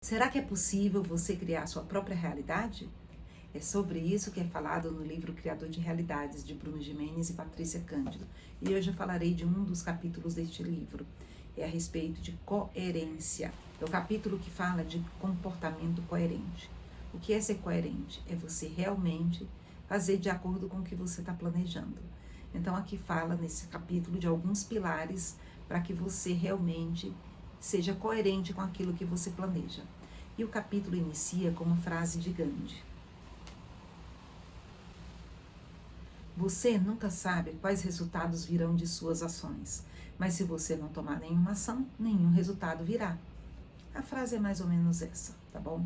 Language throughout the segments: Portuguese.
Será que é possível você criar sua própria realidade? É sobre isso que é falado no livro Criador de Realidades, de Bruno Gimenez e Patrícia Cândido. E hoje eu falarei de um dos capítulos deste livro. É a respeito de coerência. É o capítulo que fala de comportamento coerente. O que é ser coerente? É você realmente fazer de acordo com o que você está planejando. Então aqui fala nesse capítulo de alguns pilares para que você realmente seja coerente com aquilo que você planeja. E o capítulo inicia com uma frase de Gandhi. Você nunca sabe quais resultados virão de suas ações, mas se você não tomar nenhuma ação, nenhum resultado virá. A frase é mais ou menos essa, tá bom?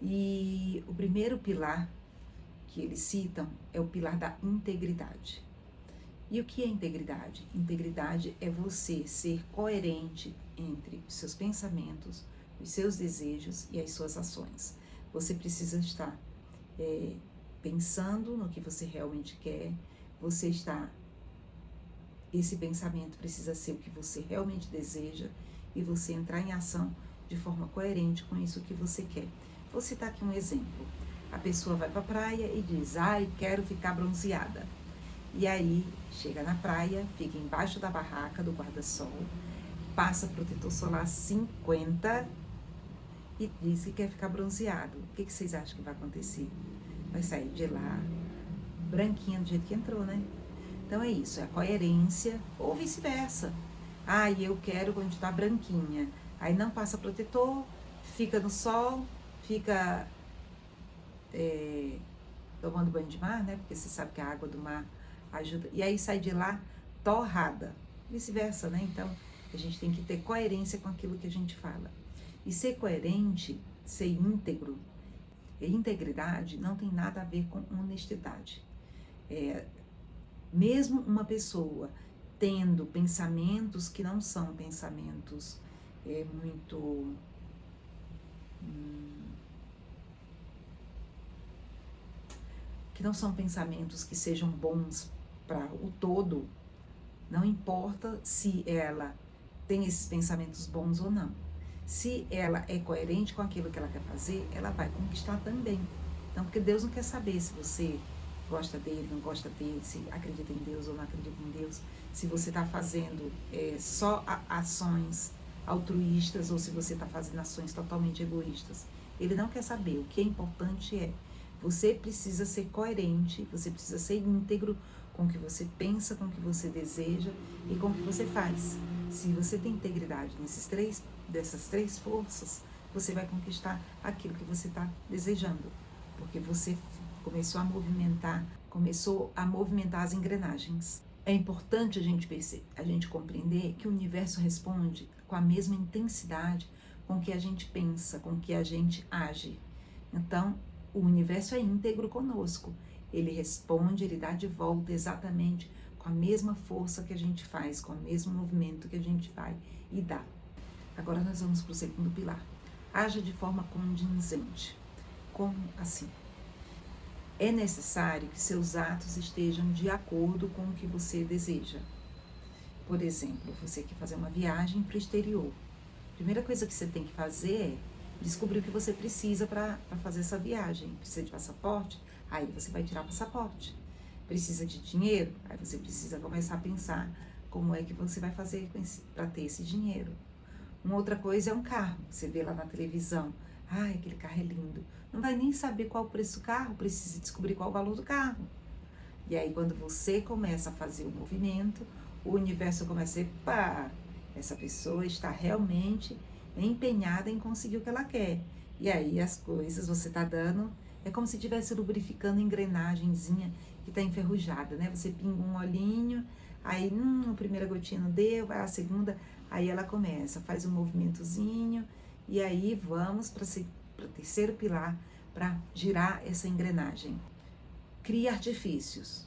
E o primeiro pilar que eles citam é o pilar da integridade. E o que é integridade? Integridade é você ser coerente entre os seus pensamentos, os seus desejos e as suas ações. Você precisa estar pensando no que você realmente quer, esse pensamento precisa ser o que você realmente deseja e você entrar em ação de forma coerente com isso que você quer. Vou citar aqui um exemplo. A pessoa vai para a praia e diz, quero ficar bronzeada. E aí, chega na praia, fica embaixo da barraca do guarda-sol, passa protetor solar 50 e diz que quer ficar bronzeado. O que vocês acham que vai acontecer? Vai sair de lá branquinha do jeito que entrou, né? Então é isso, é a coerência ou vice-versa. Eu quero continuar branquinha. Aí não passa protetor, fica no sol, fica tomando banho de mar, né? Porque você sabe que a água do mar ajuda. E aí sai de lá torrada. Vice-versa, né? Então a gente tem que ter coerência com aquilo que a gente fala. E ser coerente, ser íntegro, e integridade não tem nada a ver com honestidade. Mesmo uma pessoa tendo pensamentos que não são pensamentos muito que não são pensamentos que sejam bons para o todo, não importa se ela tem esses pensamentos bons ou não. Se ela é coerente com aquilo que ela quer fazer, ela vai conquistar também. Então, porque Deus não quer saber se você gosta dele, não gosta dele, se acredita em Deus ou não acredita em Deus, se você está fazendo só ações altruístas ou se você está fazendo ações totalmente egoístas. Ele não quer saber. O que é importante é você precisa ser coerente, você precisa ser íntegro com o que você pensa, com o que você deseja e com o que você faz. Se você tem integridade dessas três forças, você vai conquistar aquilo que você está desejando, porque você começou a movimentar as engrenagens. É importante a gente compreender que o universo responde com a mesma intensidade com que a gente pensa, com que a gente age. Então, o universo é íntegro conosco. Ele responde, ele dá de volta exatamente com a mesma força que a gente faz, com o mesmo movimento que a gente vai e dá. Agora nós vamos para o segundo pilar. Haja de forma condizente. Como assim? É necessário que seus atos estejam de acordo com o que você deseja. Por exemplo, você quer fazer uma viagem para o exterior. A primeira coisa que você tem que fazer é descobrir o que você precisa para fazer essa viagem. Precisa de passaporte? Aí você vai tirar passaporte. Precisa de dinheiro? Aí você precisa começar a pensar como é que você vai fazer para ter esse dinheiro. Uma outra coisa é um carro. Você vê lá na televisão, aquele carro é lindo. Não vai nem saber qual o preço do carro, precisa descobrir qual o valor do carro. E aí quando você começa a fazer o movimento, o universo começa a essa pessoa está realmente empenhada em conseguir o que ela quer. E aí as coisas você está dando, é como se estivesse lubrificando a engrenagemzinha que está enferrujada, né? Você pinga um olhinho, aí a primeira gotinha não deu, vai a segunda, aí ela começa, faz um movimentozinho, e aí vamos para o terceiro pilar, para girar essa engrenagem. Crie artifícios.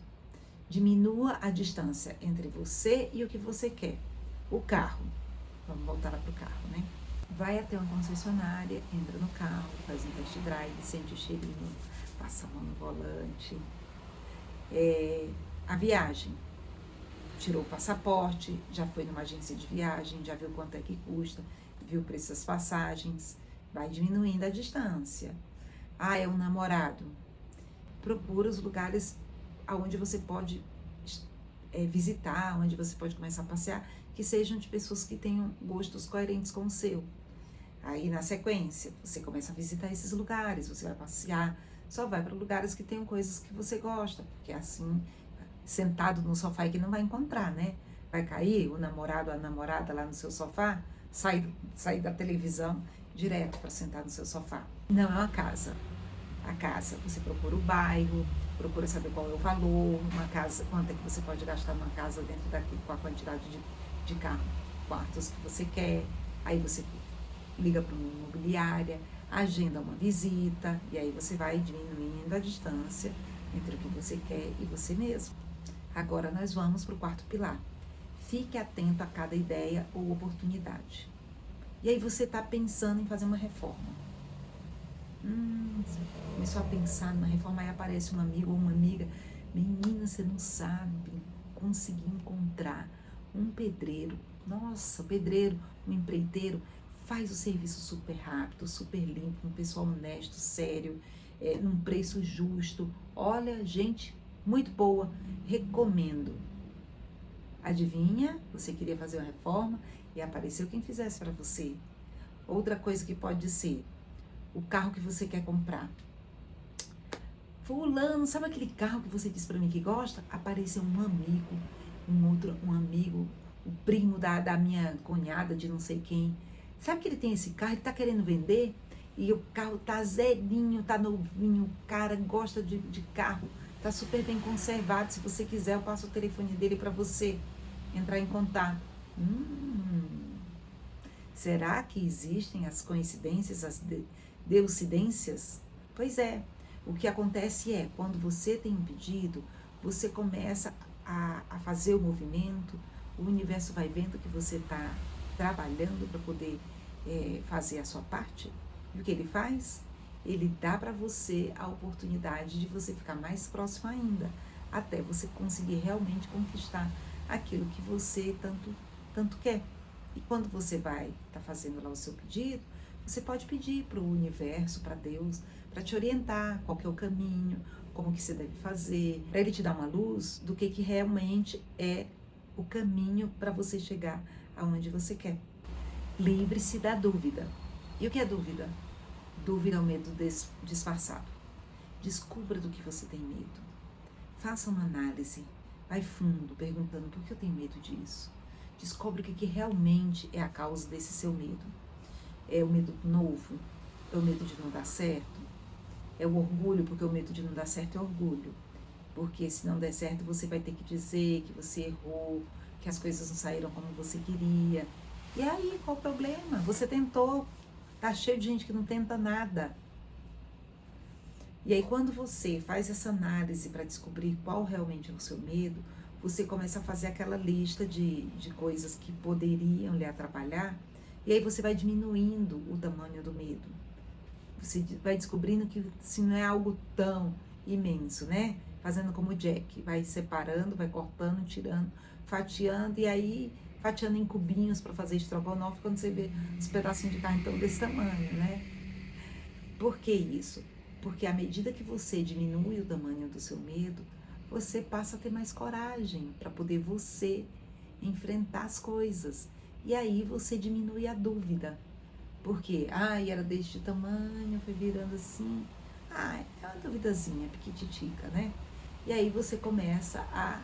Diminua a distância entre você e o que você quer. O carro. Vamos voltar lá para o carro, né? Vai até uma concessionária, entra no carro, faz um test drive, sente o cheirinho, passa a mão no volante. A viagem. Tirou o passaporte, já foi numa agência de viagem, já viu quanto é que custa, viu o preço das passagens, vai diminuindo a distância. Ah, é um namorado. Procura os lugares aonde você pode visitar, onde você pode começar a passear, que sejam de pessoas que tenham gostos coerentes com o seu. Aí, na sequência, você começa a visitar esses lugares, você vai passear, só vai para lugares que tenham coisas que você gosta, porque assim, sentado no sofá é que não vai encontrar, né? Vai cair o namorado ou a namorada lá no seu sofá, sair da televisão direto para sentar no seu sofá. Não é uma casa. A casa, você procura o bairro, procura saber qual é o valor, uma casa, quanto é que você pode gastar numa casa dentro daqui, com a quantidade de quartos que você quer. Aí você liga para uma imobiliária, agenda uma visita, e aí você vai diminuindo a distância entre o que você quer e você mesmo. Agora nós vamos para o quarto pilar. Fique atento a cada ideia ou oportunidade. E aí você está pensando em fazer uma reforma. Começou a pensar numa reforma, aí aparece um amigo ou uma amiga. Menina, você não sabe, consegui encontrar um pedreiro. Nossa, pedreiro, um empreiteiro, faz o serviço super rápido, super limpo, um pessoal honesto, sério, num preço justo. Olha, gente, muito boa, recomendo. Adivinha? Você queria fazer uma reforma e apareceu quem fizesse para você. Outra coisa que pode ser o carro que você quer comprar. Fulano, sabe aquele carro que você disse para mim que gosta? Apareceu um amigo, um amigo, o primo da minha cunhada de não sei quem. Sabe que ele tem esse carro, ele tá querendo vender e o carro tá zerinho, tá novinho, o cara gosta de carro, tá super bem conservado. Se você quiser, eu passo o telefone dele para você entrar em contato. Será que existem as coincidências, as deucidências? Pois é, o que acontece é, quando você tem um pedido, você começa a fazer o movimento, o universo vai vendo que você está trabalhando para poder fazer a sua parte. E o que ele faz? Ele dá para você a oportunidade de você ficar mais próximo ainda, até você conseguir realmente conquistar aquilo que você tanto quer. E quando você vai estar fazendo lá o seu pedido, você pode pedir para o universo, para Deus, para te orientar qual que é o caminho, como que você deve fazer, para ele te dar uma luz do que realmente é o caminho para você chegar aonde você quer. Livre-se da dúvida. E o que é dúvida? Dúvida é o medo disfarçado. Descubra do que você tem medo. Faça uma análise. Vai fundo, perguntando por que eu tenho medo disso. Descobre o que realmente é a causa desse seu medo. É o medo novo? É o medo de não dar certo? É o orgulho, porque o medo de não dar certo é orgulho. Porque se não der certo, você vai ter que dizer que você errou, que as coisas não saíram como você queria. E aí, qual o problema? Você tentou. Tá cheio de gente que não tenta nada. E aí, quando você faz essa análise para descobrir qual realmente é o seu medo, você começa a fazer aquela lista de coisas que poderiam lhe atrapalhar, e aí você vai diminuindo o tamanho do medo. Você vai descobrindo que se não é algo tão imenso, né? Fazendo como o Jack, vai separando, vai cortando, tirando, fatiando, e aí fatiando em cubinhos para fazer estrogonofe, quando você vê os pedacinhos de carne tão desse tamanho, né? Por que isso? Porque à medida que você diminui o tamanho do seu medo, você passa a ter mais coragem para poder você enfrentar as coisas. E aí você diminui a dúvida. Porque, era deste tamanho, foi virando assim. É uma duvidazinha, piquititica, né? E aí você começa a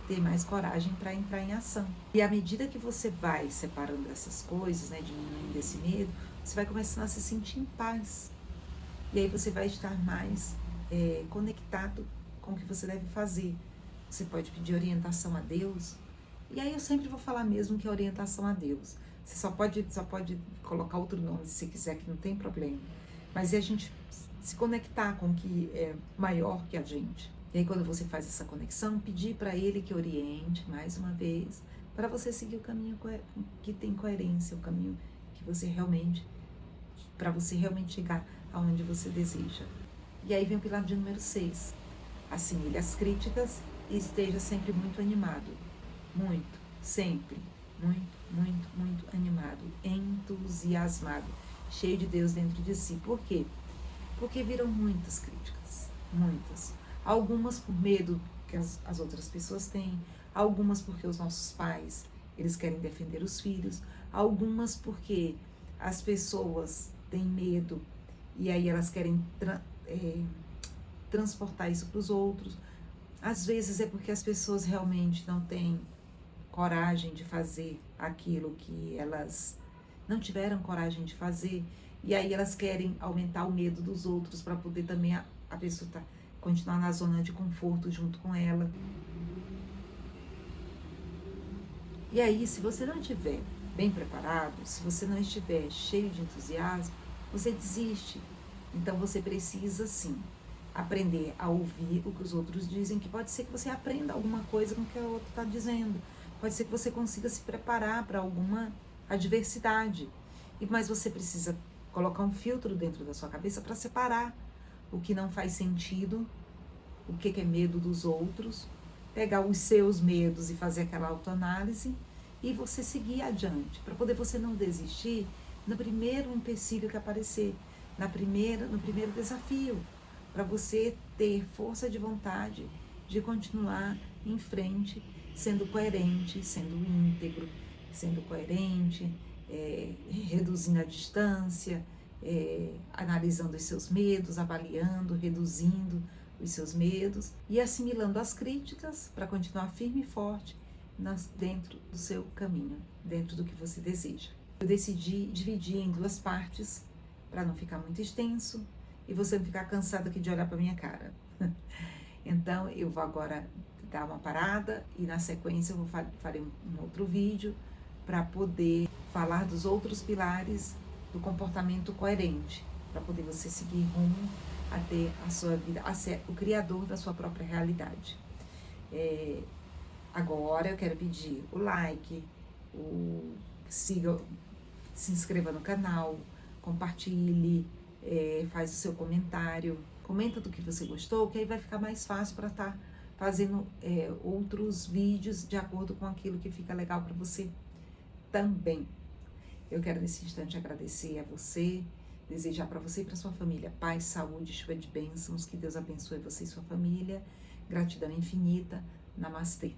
ter mais coragem para entrar em ação. E à medida que você vai separando essas coisas, né, diminuindo esse medo, você vai começando a se sentir em paz. E aí você vai estar mais conectado com o que você deve fazer. Você pode pedir orientação a Deus. E aí eu sempre vou falar mesmo que é orientação a Deus. Você só pode colocar outro nome se você quiser, que não tem problema. Mas é a gente se conectar com o que é maior que a gente. E aí quando você faz essa conexão, pedir para Ele que oriente, mais uma vez, para você seguir o caminho que tem coerência, o caminho que você realmente, para você realmente chegar aonde você deseja. E aí vem o pilar de número 6. Assimile as críticas e esteja sempre muito animado. Muito, sempre, muito, muito, muito animado, entusiasmado. cheio de Deus dentro de si. Por quê? Porque viram muitas críticas, muitas. Algumas por medo que as outras pessoas têm, algumas porque os nossos pais, eles querem defender os filhos, algumas porque as pessoas têm medo e aí elas querem transportar isso para os outros. Às vezes é porque as pessoas realmente não têm coragem de fazer aquilo que elas não tiveram coragem de fazer, e aí elas querem aumentar o medo dos outros para poder também a pessoa continuar na zona de conforto junto com ela. E aí, se você não estiver bem preparado, se você não estiver cheio de entusiasmo, você desiste. Então você precisa sim aprender a ouvir o que os outros dizem, que pode ser que você aprenda alguma coisa com o que o outro está dizendo. Pode ser que você consiga se preparar para alguma adversidade. Mas você precisa colocar um filtro dentro da sua cabeça para separar o que não faz sentido, o que é medo dos outros, pegar os seus medos e fazer aquela autoanálise e você seguir adiante, para poder você não desistir no primeiro empecilho que aparecer, no primeiro desafio, para você ter força de vontade de continuar em frente, sendo coerente, sendo íntegro, sendo coerente, reduzindo a distância, analisando os seus medos, avaliando, reduzindo os seus medos e assimilando as críticas para continuar firme e forte dentro do seu caminho, dentro do que você deseja. Eu decidi dividir em duas partes para não ficar muito extenso e você não ficar cansado aqui de olhar para minha cara. Então eu vou agora dar uma parada e na sequência eu farei um outro vídeo para poder falar dos outros pilares do comportamento coerente, para poder você seguir rumo a ter a sua vida, a ser o criador da sua própria realidade. Agora eu quero pedir o like, se inscreva no canal, compartilhe, faz o seu comentário, comenta do que você gostou, que aí vai ficar mais fácil para estar fazendo outros vídeos de acordo com aquilo que fica legal para você também. Eu quero nesse instante agradecer a você, desejar para você e para sua família paz, saúde, chuva de bênçãos, que Deus abençoe você e sua família. Gratidão infinita. Namastê.